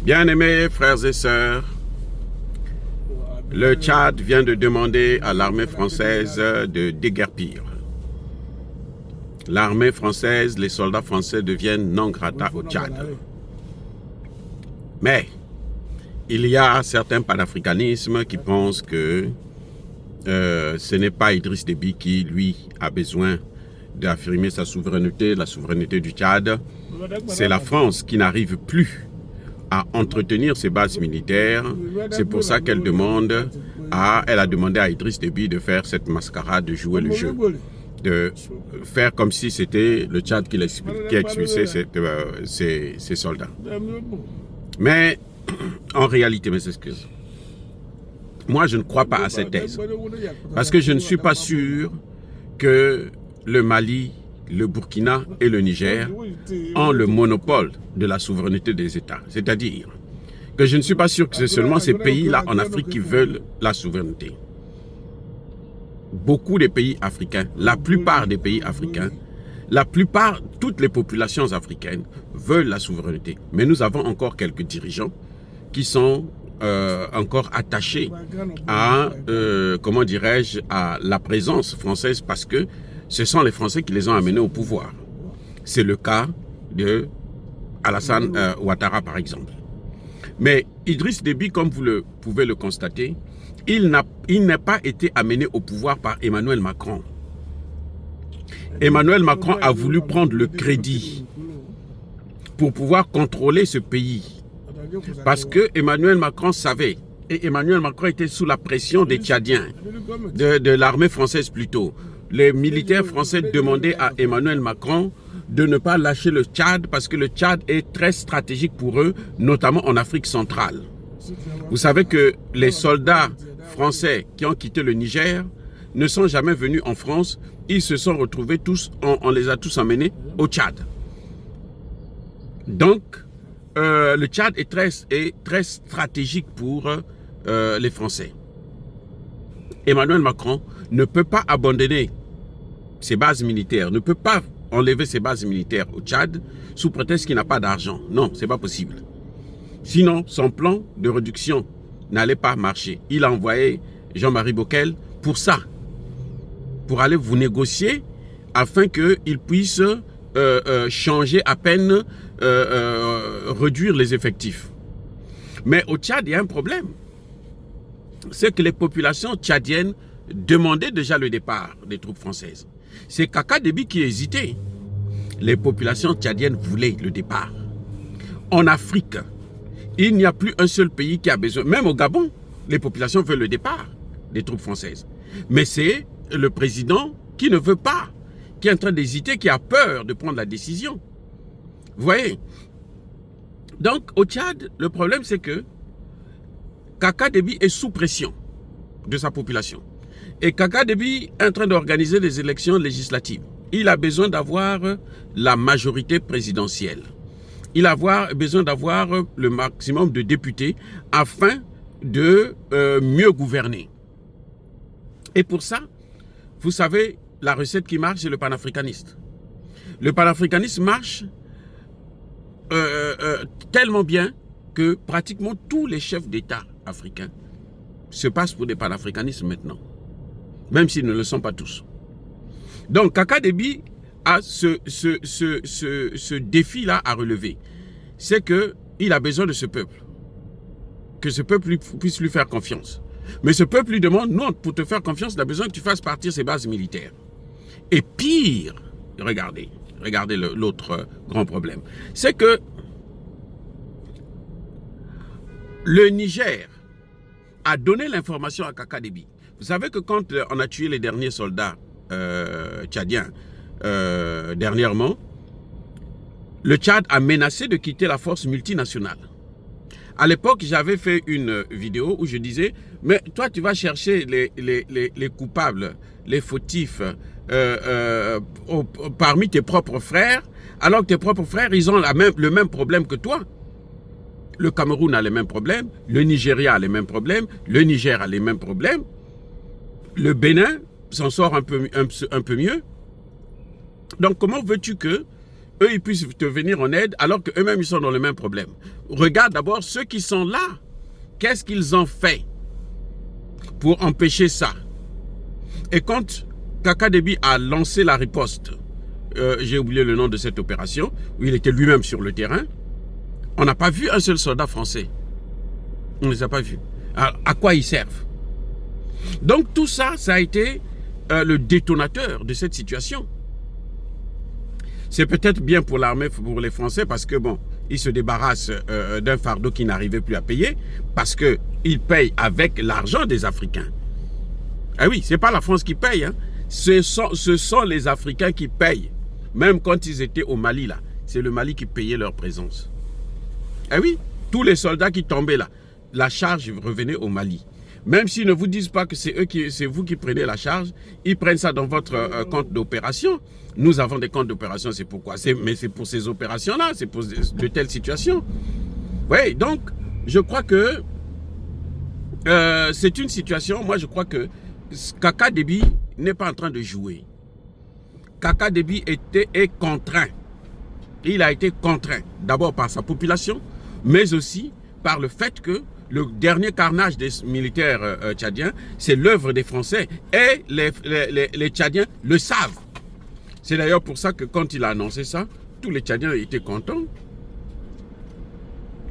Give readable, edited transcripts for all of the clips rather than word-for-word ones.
Bien-aimés frères et sœurs, le Tchad vient de demander à l'armée française de déguerpir. L'armée française, les soldats français deviennent non grata au Tchad. Mais il y a certains panafricanismes qui pensent que ce n'est pas Idriss Déby qui, lui, a besoin d'affirmer sa souveraineté, la souveraineté du Tchad. C'est la France qui n'arrive plus à entretenir ses bases militaires. C'est pour ça qu'elle elle a demandé à Idriss Déby de faire cette mascarade, de jouer le jeu, de faire comme si c'était le Tchad qui expulsait ses soldats. Mais en réalité, mes excuses, moi je ne crois pas à cette thèse, parce que je ne suis pas sûr que le Mali, le Burkina et le Niger ont le monopole de la souveraineté des États. C'est-à-dire que je ne suis pas sûr que c'est seulement ces pays-là en Afrique qui veulent la souveraineté. Beaucoup des pays africains, la plupart des pays africains, toutes les populations africaines veulent la souveraineté. Mais nous avons encore quelques dirigeants qui sont encore attachés à, comment dirais-je, à la présence française parce que ce sont les Français qui les ont amenés au pouvoir. C'est le cas de Alassane Ouattara, par exemple. Mais Idriss Déby, comme vous pouvez le constater, il n'a pas été amené au pouvoir par Emmanuel Macron. Emmanuel Macron a voulu prendre le crédit pour pouvoir contrôler ce pays. Parce que Emmanuel Macron savait, et Emmanuel Macron était sous la pression des Tchadiens, de l'armée française plutôt. Les militaires français demandaient à Emmanuel Macron de ne pas lâcher le Tchad parce que le Tchad est très stratégique pour eux, notamment en Afrique centrale. Vous savez que les soldats français qui ont quitté le Niger ne sont jamais venus en France, ils se sont retrouvés tous, on les a tous emmenés au Tchad. Donc, le Tchad est très stratégique pour les Français. Emmanuel Macron ne peut pas abandonner ses bases militaires, ne peut pas enlever ses bases militaires au Tchad sous prétexte qu'il n'a pas d'argent. Non, ce n'est pas possible. Sinon, son plan de réduction n'allait pas marcher. Il a envoyé Jean-Marie Bockel pour ça, pour aller vous négocier afin qu'il puisse changer à peine, réduire les effectifs. Mais au Tchad, il y a un problème. C'est que les populations tchadiennes demandaient déjà le départ des troupes françaises. C'est Kaka Déby qui hésitait. Les populations tchadiennes voulaient le départ. En Afrique, il n'y a plus un seul pays qui a besoin. Même au Gabon, les populations veulent le départ des troupes françaises. Mais c'est le président qui ne veut pas, qui est en train d'hésiter, qui a peur de prendre la décision. Vous voyez? Donc, au Tchad, le problème, c'est que Kaka Déby est sous pression de sa population. Et Kaka Déby est en train d'organiser des élections législatives. Il a besoin d'avoir la majorité présidentielle. Il a besoin d'avoir le maximum de députés afin de mieux gouverner. Et pour ça, vous savez, la recette qui marche, c'est le panafricanisme. Le panafricanisme marche tellement bien que pratiquement tous les chefs d'État africains se passent pour des panafricanistes maintenant, même s'ils ne le sont pas tous. Donc Kaka Déby a ce défi-là à relever. C'est qu'il a besoin de ce peuple, que ce peuple puisse lui faire confiance. Mais ce peuple lui demande, non, pour te faire confiance, il a besoin que tu fasses partir ses bases militaires. Et pire, regardez l'autre grand problème, c'est que le Niger a donné l'information à Kaka Déby. Vous savez que quand on a tué les derniers soldats tchadiens dernièrement, le Tchad a menacé de quitter la force multinationale. À l'époque, j'avais fait une vidéo où je disais, mais toi tu vas chercher les coupables, les fautifs parmi tes propres frères, alors que tes propres frères, ils ont le même problème que toi. Le Cameroun a les mêmes problèmes, le Nigeria a les mêmes problèmes, le Niger a les mêmes problèmes, le Bénin s'en sort un peu mieux. Donc comment veux-tu que eux, ils puissent te venir en aide alors qu'eux-mêmes, ils sont dans le même problème. Regarde d'abord ceux qui sont là. Qu'est-ce qu'ils ont fait pour empêcher ça? Et quand Kaka Déby a lancé la riposte, j'ai oublié le nom de cette opération, où il était lui-même sur le terrain, on n'a pas vu un seul soldat français. On ne les a pas vus. Alors, à quoi ils servent? Donc tout ça, ça a été le détonateur de cette situation. C'est peut-être bien pour l'armée, pour les Français, parce que bon, ils se débarrassent d'un fardeau qu'ils n'arrivaient plus à payer, parce qu'ils payent avec l'argent des Africains. Ah oui, c'est pas la France qui paye, hein. Ce sont les Africains qui payent. Même quand ils étaient au Mali, là, c'est le Mali qui payait leur présence. Ah oui, tous les soldats qui tombaient là, la charge revenait au Mali. Même s'ils ne vous disent pas que c'est vous qui prenez la charge, ils prennent ça dans votre compte d'opération. Nous avons des comptes d'opération, c'est pourquoi. Mais c'est pour ces opérations-là, c'est pour de telles situations. Oui, donc, je crois que c'est une situation, moi je crois que Kaka Déby n'est pas en train de jouer. Kaka Déby est contraint. Il a été contraint, d'abord par sa population, mais aussi par le fait que le dernier carnage des militaires tchadiens, c'est l'œuvre des Français. Et les Tchadiens le savent. C'est d'ailleurs pour ça que quand il a annoncé ça, tous les Tchadiens étaient contents.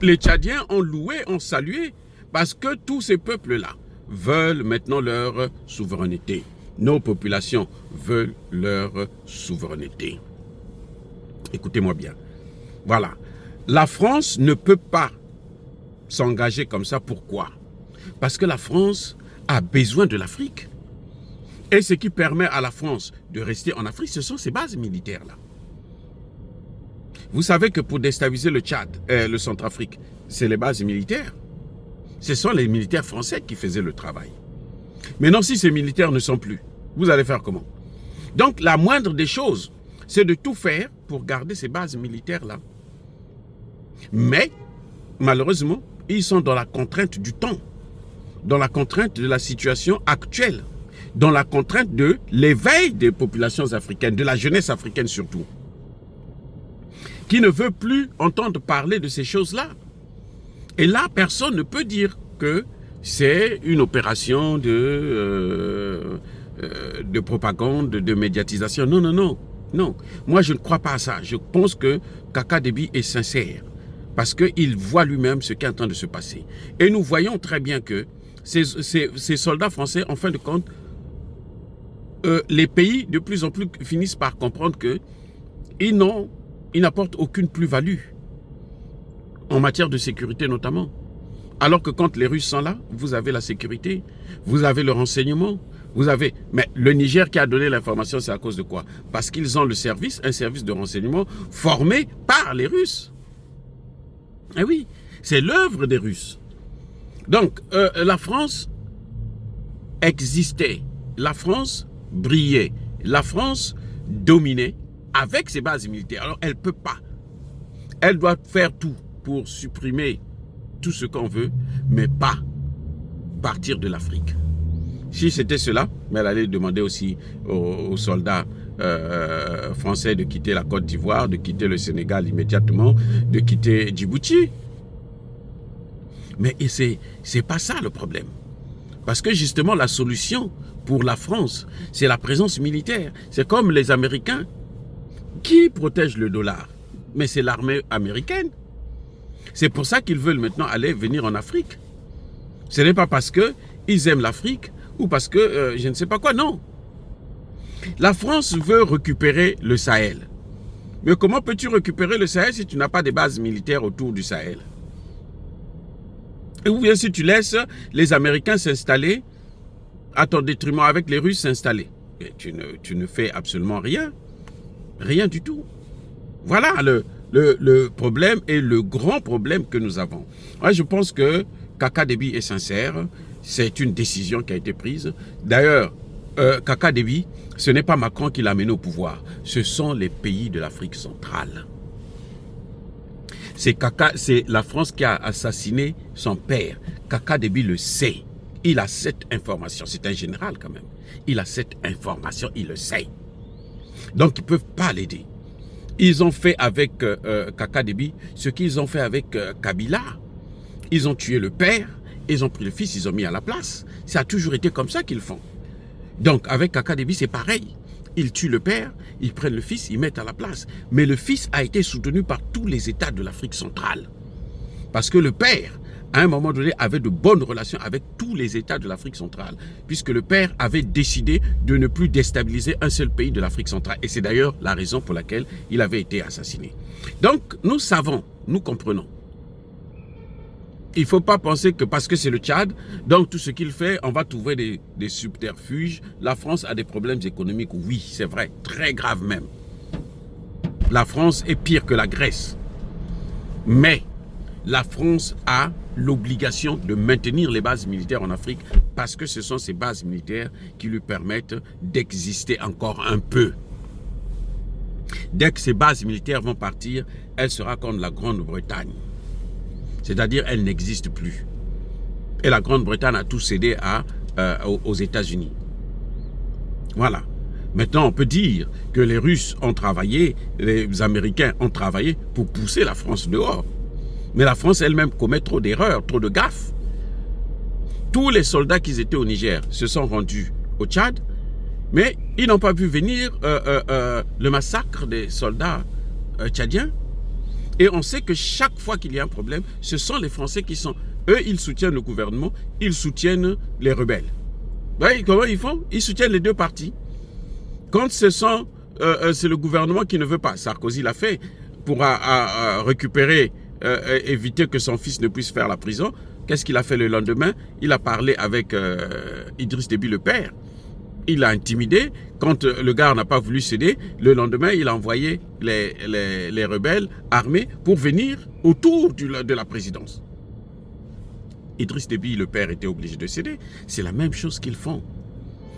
Les Tchadiens ont loué, ont salué, parce que tous ces peuples-là veulent maintenant leur souveraineté. Nos populations veulent leur souveraineté. Écoutez-moi bien. Voilà. La France ne peut pas s'engager comme ça. Pourquoi? Parce que la France a besoin de l'Afrique. Et ce qui permet à la France de rester en Afrique, ce sont ces bases militaires-là. Vous savez que pour déstabiliser le Tchad, le Centrafrique, c'est les bases militaires. Ce sont les militaires français qui faisaient le travail. Maintenant, si ces militaires ne sont plus, vous allez faire comment? Donc, la moindre des choses, c'est de tout faire pour garder ces bases militaires-là. Mais, malheureusement, ils sont dans la contrainte du temps, dans la contrainte de la situation actuelle, dans la contrainte de l'éveil des populations africaines, de la jeunesse africaine surtout, qui ne veut plus entendre parler de ces choses-là. Et là, personne ne peut dire que c'est une opération de propagande, de médiatisation. Non, non, non. Non, moi je ne crois pas à ça. Je pense que Kaka Déby est sincère parce qu'il voit lui-même ce qui est en train de se passer. Et nous voyons très bien que ces soldats français, en fin de compte, les pays de plus en plus finissent par comprendre qu'ils n'apportent aucune plus-value en matière de sécurité notamment. Alors que quand les Russes sont là, vous avez la sécurité, vous avez le renseignement, vous avez... Mais le Niger qui a donné l'information, c'est à cause de quoi? Parce qu'ils ont un service de renseignement formé par les Russes. Eh oui, c'est l'œuvre des Russes. Donc, la France existait, la France brillait, la France dominait avec ses bases militaires. Alors, elle ne peut pas. Elle doit faire tout pour supprimer tout ce qu'on veut, mais pas partir de l'Afrique. Si c'était cela, mais elle allait demander aussi aux soldats français de quitter la Côte d'Ivoire, de quitter le Sénégal immédiatement, de quitter Djibouti. Mais c'est pas ça le problème. Parce que justement, la solution pour la France, c'est la présence militaire. C'est comme les Américains qui protègent le dollar. Mais c'est l'armée américaine. C'est pour ça qu'ils veulent maintenant venir en Afrique. Ce n'est pas parce qu'ils aiment l'Afrique ou parce que je ne sais pas quoi, non. La France veut récupérer le Sahel. Mais comment peux-tu récupérer le Sahel si tu n'as pas de bases militaires autour du Sahel? Ou bien si tu laisses les Américains s'installer à ton détriment, avec les Russes s'installer. Tu ne fais absolument rien. Rien du tout. Voilà le problème et le grand problème que nous avons. Moi, je pense que Kaka Déby est sincère. C'est une décision qui a été prise. D'ailleurs, Kaka Déby, ce n'est pas Macron qui l'a mené au pouvoir. Ce sont les pays de l'Afrique centrale. C'est la France qui a assassiné son père. Kaka Déby le sait. Il a cette information. C'est un général quand même. Il a cette information, il le sait. Donc, ils ne peuvent pas l'aider. Ils ont fait avec Kaka Déby ce qu'ils ont fait avec Kabila. Ils ont tué le père, ils ont pris le fils, ils ont mis à la place. Ça a toujours été comme ça qu'ils font. Donc avec Kaka Déby, c'est pareil. Ils tuent le père, ils prennent le fils, ils mettent à la place. Mais le fils a été soutenu par tous les États de l'Afrique centrale. Parce que le père, à un moment donné, avait de bonnes relations avec tous les États de l'Afrique centrale, puisque le père avait décidé de ne plus déstabiliser un seul pays de l'Afrique centrale. Et c'est d'ailleurs la raison pour laquelle il avait été assassiné. Donc, nous savons, nous comprenons. Il ne faut pas penser que parce que c'est le Tchad, donc tout ce qu'il fait, on va trouver des subterfuges. La France a des problèmes économiques, oui, c'est vrai, très graves même. La France est pire que la Grèce. Mais la France a l'obligation de maintenir les bases militaires en Afrique parce que ce sont ces bases militaires qui lui permettent d'exister encore un peu. Dès que ces bases militaires vont partir, elle sera comme la Grande-Bretagne. C'est-à-dire, elle n'existe plus. Et la Grande-Bretagne a tout cédé aux États-Unis. Voilà. Maintenant, on peut dire que les Russes ont travaillé, les Américains ont travaillé pour pousser la France dehors. Mais la France elle-même commet trop d'erreurs, trop de gaffes. Tous les soldats qui étaient au Niger se sont rendus au Tchad, mais ils n'ont pas vu venir le massacre des soldats tchadiens. Et on sait que chaque fois qu'il y a un problème, ce sont les Français qui sont... Eux, ils soutiennent le gouvernement, ils soutiennent les rebelles. Vous voyez comment ils font? Ils soutiennent les deux partis. Quand c'est le gouvernement qui ne veut pas, Sarkozy l'a fait pour récupérer, éviter que son fils ne puisse faire la prison. Qu'est-ce qu'il a fait le lendemain? Il a parlé avec Idriss Déby le père. Il l'a intimidé. Quand le gars n'a pas voulu céder, le lendemain, il a envoyé les rebelles armés pour venir autour de la présidence. Idriss Déby, le père, était obligé de céder. C'est la même chose qu'ils font.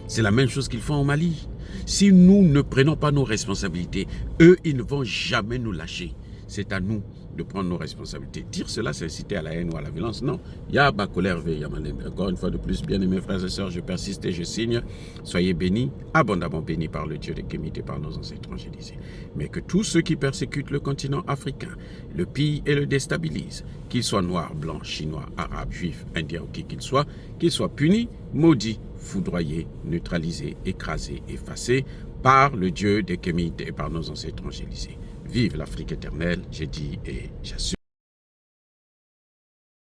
C'est la même chose qu'ils font au Mali. Si nous ne prenons pas nos responsabilités, eux, ils ne vont jamais nous lâcher. C'est à nous de prendre nos responsabilités. Dire cela, c'est inciter à la haine ou à la violence. Non. Yaba colère ve yamanem. Encore une fois de plus, bien aimés frères et sœurs, je persiste et je signe. Soyez bénis, abondamment bénis par le Dieu des Kémites et par nos ancêtres angélisés. Mais que tous ceux qui persécutent le continent africain, le pillent et le déstabilisent, qu'ils soient noirs, blancs, chinois, arabes, juifs, indiens ou qui qu'ils soient punis, maudits, foudroyés, neutralisés, écrasés, effacés par le Dieu des Kémites et par nos ancêtres angélisés. Vive l'Afrique éternelle, j'ai dit et j'assure.